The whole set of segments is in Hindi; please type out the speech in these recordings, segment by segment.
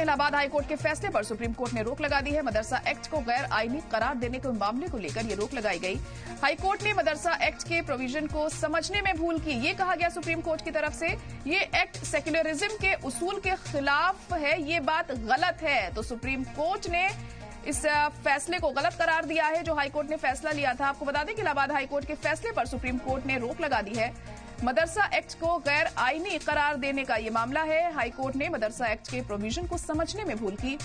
हैं इलाहाबाद हाईकोर्ट के फैसले पर सुप्रीम कोर्ट ने रोक लगा दी है। मदरसा एक्ट को गैर आईनी करार देने के मामले को लेकर ये रोक लगाई गई। हाईकोर्ट ने मदरसा एक्ट के प्रोविजन को समझने में भूल की, ये कहा गया सुप्रीम कोर्ट की तरफ से। ये एक्ट सेक्युलरिज्म के उसूल के खिलाफ है, ये बात गलत है। तो सुप्रीम कोर्ट ने इस फैसले को गलत करार दिया है जो हाईकोर्ट ने फैसला लिया था। आपको बता दें कि इलाहाबाद हाईकोर्ट के फैसले पर सुप्रीम कोर्ट ने रोक लगा दी है। मदरसा एक्ट को गैर आईनी करार देने का ये मामला है। हाईकोर्ट ने मदरसा एक्ट के प्रोविजन को समझने में भूल की,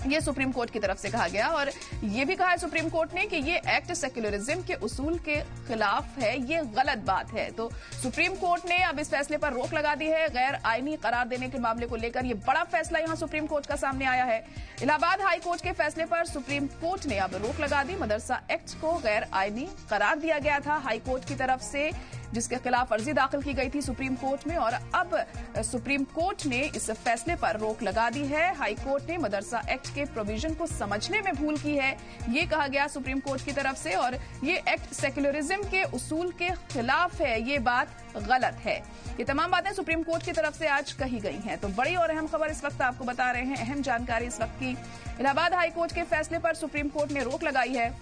ये सुप्रीम कोर्ट की तरफ से कहा गया। और ये भी कहा है सुप्रीम कोर्ट ने कि ये एक्ट सेक्युलरिज्म के उसूल के खिलाफ है, ये गलत बात है। तो सुप्रीम कोर्ट ने अब इस फैसले पर रोक लगा दी है। गैर आईनी करार देने के मामले को लेकर ये बड़ा फैसला यहां सुप्रीम कोर्ट का सामने आया है। इलाहाबाद हाईकोर्ट के फैसले पर सुप्रीम कोर्ट ने अब रोक लगा दी। मदरसा एक्ट को गैर आईनी करार दिया गया था हाईकोर्ट की तरफ से, जिसके खिलाफ अर्जी दाखिल की गई थी सुप्रीम कोर्ट में, और अब सुप्रीम कोर्ट ने इस फैसले पर रोक लगा दी है। हाईकोर्ट ने मदरसा एक्ट के प्रोविजन को समझने में भूल की है, ये कहा गया सुप्रीम कोर्ट की तरफ से। और ये एक्ट सेक्युलरिज्म के उसूल के खिलाफ है, ये बात गलत है। ये तमाम बातें सुप्रीम कोर्ट की तरफ से आज कही गई हैं। तो बड़ी और अहम खबर इस वक्त आपको बता रहे हैं, अहम जानकारी इस वक्त की। इलाहाबाद हाईकोर्ट के फैसले पर सुप्रीम कोर्ट ने रोक लगाई है।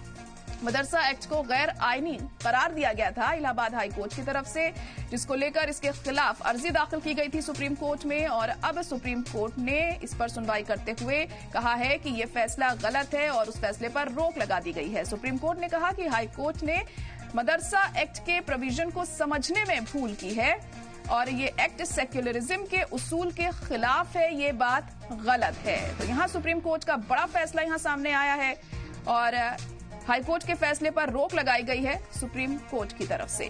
मदरसा एक्ट को गैर आईनी करार दिया गया था इलाहाबाद हाईकोर्ट की तरफ से, जिसको लेकर इसके खिलाफ अर्जी दाखिल की गई थी सुप्रीम कोर्ट में। और अब सुप्रीम कोर्ट ने इस पर सुनवाई करते हुए कहा है कि यह फैसला गलत है और उस फैसले पर रोक लगा दी गई है। सुप्रीम कोर्ट ने कहा कि हाईकोर्ट ने मदरसा एक्ट के प्रोविजन को समझने में भूल की है और ये एक्ट सेक्युलरिज्म के उसूल के खिलाफ है, ये बात गलत है। तो यहां सुप्रीम कोर्ट का बड़ा फैसला यहां सामने आया है और हाईकोर्ट के फैसले पर रोक लगाई गई है सुप्रीम कोर्ट की तरफ से।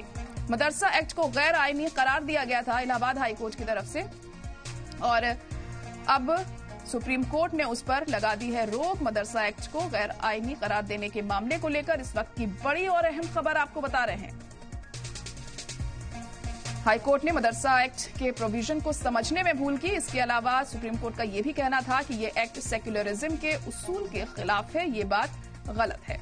मदरसा एक्ट को गैर आईनी करार दिया गया था इलाहाबाद हाईकोर्ट की तरफ से और अब सुप्रीम कोर्ट ने उस पर लगा दी है रोक। मदरसा एक्ट को गैर आईनी करार देने के मामले को लेकर इस वक्त की बड़ी और अहम खबर आपको बता रहे हैं। हाईकोर्ट ने मदरसा एक्ट के प्रोविजन को समझने में भूल की। इसके अलावा सुप्रीम कोर्ट का यह भी कहना था कि यह एक्ट सेक्युलरिज्म के उसूल के खिलाफ है, ये बात गलत है।